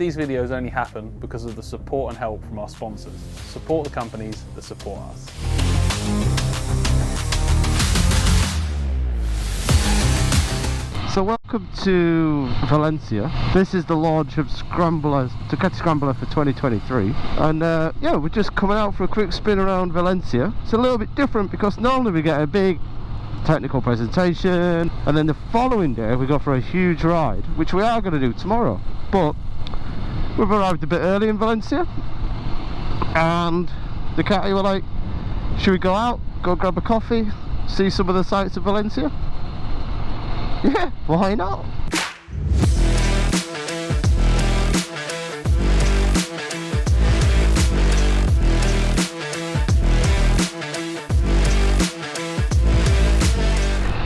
These videos only happen because of the support and help from our sponsors. Support the companies that support us. So welcome to Valencia. This is the launch of Ducati Scrambler for 2023, and yeah, we're just coming out for a quick spin around Valencia. It's a little bit different because normally we get a big technical presentation and then the following day we go for a huge ride, which we are going to do tomorrow, but we've arrived a bit early in Valencia and Ducati were like, should we go out, go grab a coffee, see some of the sights of Valencia? Yeah, why not?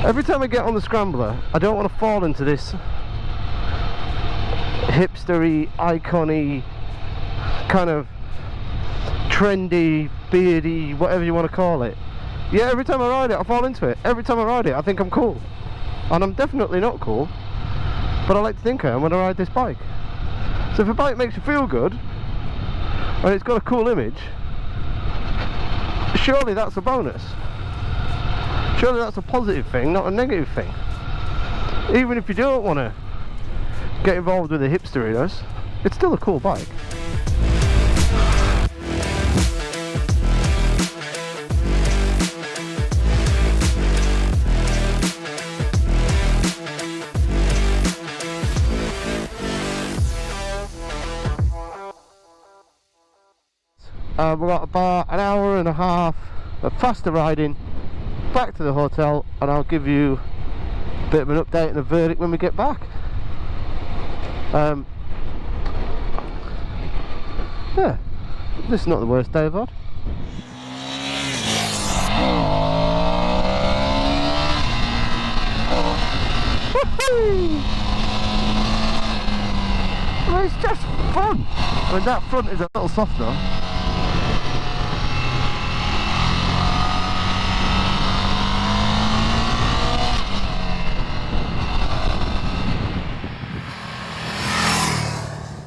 Every time I get on the Scrambler, I don't want to fall into this hipstery, icony, kind of trendy, beardy, whatever you want to call it. Yeah, every time I ride it, I fall into it. Every time I ride it, I think I'm cool. And I'm definitely not cool, but I like to think I am when I ride this bike. So if a bike makes you feel good, and it's got a cool image, surely that's a bonus. Surely that's a positive thing, not a negative thing. Even if you don't want to get involved with the hipsteriness, it's still a cool bike. We've got about an hour and a half of faster riding back to the hotel, and I'll give you a bit of an update and a verdict when we get back. Yeah, this is not the worst day I've had. Well, it's just fun. I mean, that front is a little softer.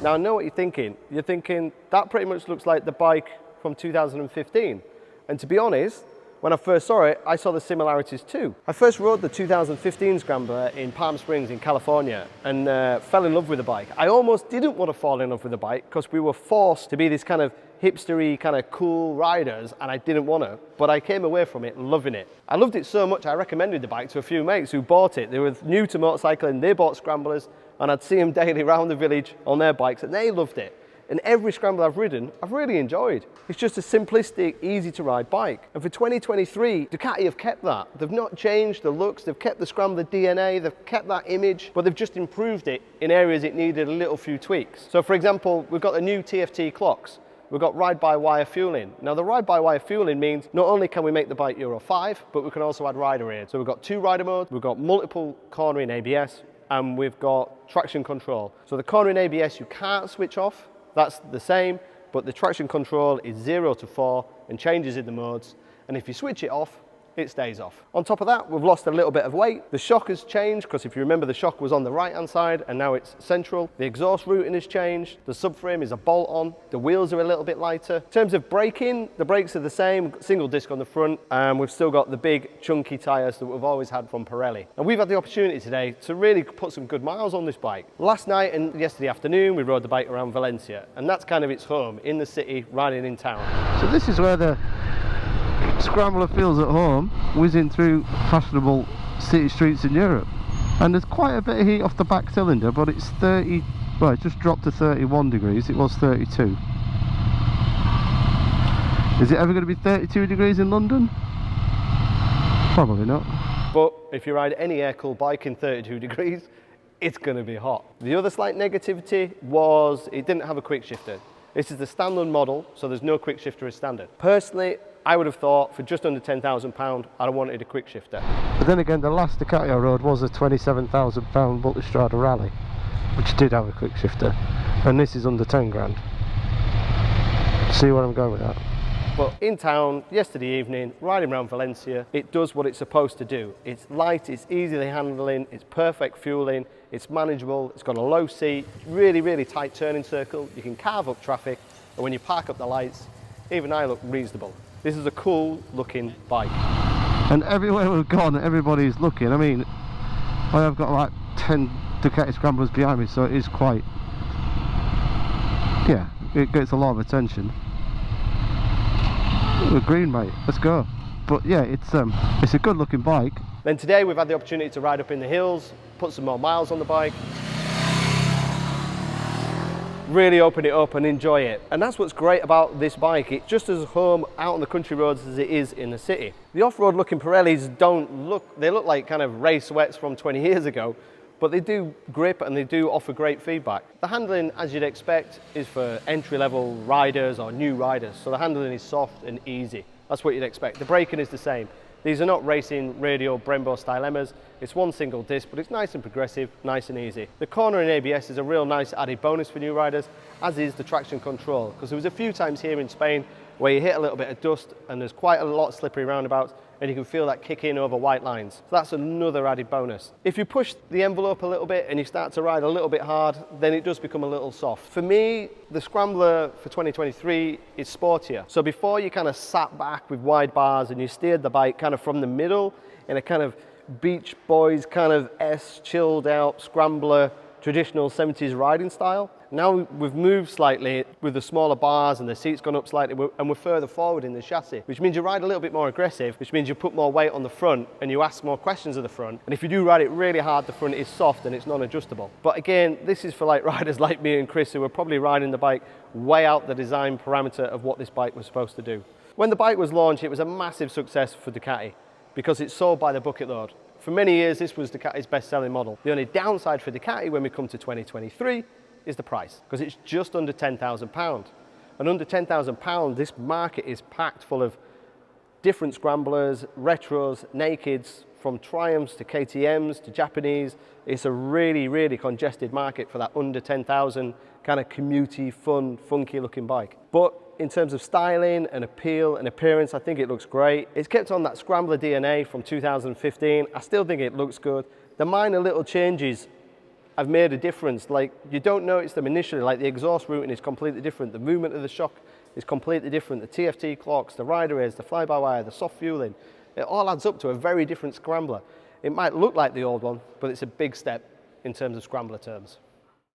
Now I know what you're thinking. You're thinking, that pretty much looks like the bike from 2015. And to be honest, when I first saw it, I saw the similarities too. I first rode the 2015 Scrambler in Palm Springs in California and fell in love with the bike. I almost didn't want to fall in love with the bike because we were forced to be this kind of hipstery, kind of cool riders, and I didn't want to, but I came away from it loving it. I loved it so much I recommended the bike to a few mates who bought it. They were new to motorcycling, they bought Scramblers, and I'd see them daily around the village on their bikes, and they loved it. And every Scrambler I've ridden, I've really enjoyed. It's just a simplistic, easy to ride bike. And for 2023, Ducati have kept that. They've not changed the looks, they've kept the Scrambler DNA, they've kept that image, but they've just improved it in areas it needed a little few tweaks. So for example, we've got the new TFT clocks. We've got ride-by-wire fueling. Now the ride-by-wire fueling means not only can we make the bike Euro 5, but we can also add rider aid. So we've got 2 rider modes, we've got multiple cornering ABS, and we've got traction control. So the cornering ABS you can't switch off, that's the same, but the traction control is 0 to 4 and changes in the modes, and if you switch it off, it stays off. On top of that, we've lost a little bit of weight. The shock has changed, because if you remember, the shock was on the right hand side and now it's central. The exhaust routing has changed. The subframe is a bolt on. The wheels are a little bit lighter. In terms of braking, the brakes are the same, single disc on the front, and we've still got the big chunky tyres that we've always had from Pirelli. And we've had the opportunity today to really put some good miles on this bike. Last night and yesterday afternoon, we rode the bike around Valencia, and that's kind of its home, in the city, riding in town. So this is where the Scrambler feels at home, whizzing through fashionable city streets in Europe. And there's quite a bit of heat off the back cylinder, but it's 30, well, it's just dropped to 31 degrees, it was 32. Is it ever going to be 32 degrees in London? Probably not. But if you ride any air-cooled bike in 32 degrees, it's going to be hot. The other slight negativity was it didn't have a quick shifter. This is the standard model, so there's no quick shifter as standard. Personally, I would have thought for just under £10,000, I'd have wanted a quick shifter. But then again, the last Ducati I rode was a £27,000 Multistrada Rally, which did have a quick shifter, and this is under 10 grand. See where I'm going with that? But in town, yesterday evening, riding around Valencia, it does what it's supposed to do. It's light, it's easily handling, it's perfect fueling, it's manageable, it's got a low seat, really tight turning circle, you can carve up traffic, and when you park up the lights, even I look reasonable. This is a cool looking bike. And everywhere we've gone, everybody's looking. I mean, I have got like 10 Ducati Scramblers behind me, so it is quite, yeah, it gets a lot of attention. We're green, mate, let's go. But yeah, it's a good looking bike. Then today we've had the opportunity to ride up in the hills, put some more miles on the bike, really open it up and enjoy it. And that's what's great about this bike. It's just as home out on the country roads as it is in the city. The off-road looking Pirellis they look like kind of race wets from 20 years ago, but they do grip and they do offer great feedback. The handling, as you'd expect, is for entry-level riders or new riders. So the handling is soft and easy. That's what you'd expect. The braking is the same. These are not racing radial Brembo style Emmas. It's one single disc, but it's nice and progressive, nice and easy. The cornering ABS is a real nice added bonus for new riders, as is the traction control, because there was a few times here in Spain where you hit a little bit of dust and there's quite a lot of slippery roundabouts, and you can feel that kick in over white lines. So that's another added bonus. If you push the envelope a little bit and you start to ride a little bit hard, then it does become a little soft. For me, the Scrambler for 2023 is sportier. So before you kind of sat back with wide bars and you steered the bike kind of from the middle in a kind of Beach Boys kind of chilled out Scrambler traditional 70s riding style. Now we've moved slightly with the smaller bars and the seat's gone up slightly, and we're further forward in the chassis, which means you ride a little bit more aggressive, which means you put more weight on the front and you ask more questions of the front. And if you do ride it really hard, the front is soft and it's non-adjustable. But again, this is for like riders like me and Chris who are probably riding the bike way out the design parameter of what this bike was supposed to do. When the bike was launched, it was a massive success for Ducati because it's sold by the bucket load. For many years, this was Ducati's best-selling model. The only downside for Ducati when we come to 2023 is the price, because it's just under £10,000. And under £10,000, this market is packed full of different scramblers, retros, nakeds, from Triumphs to KTMs to Japanese. It's a really congested market for that under 10,000 kind of commutey, fun, funky looking bike. But in terms of styling and appeal and appearance, I think it looks great. It's kept on that Scrambler DNA from 2015. I still think it looks good. The minor little changes have made a difference. Like, you don't notice them initially, like the exhaust routing is completely different. The movement of the shock is completely different. The TFT clocks, the rider airs, the fly-by-wire, the soft fueling, it all adds up to a very different Scrambler. It might look like the old one, but it's a big step in terms of Scrambler terms.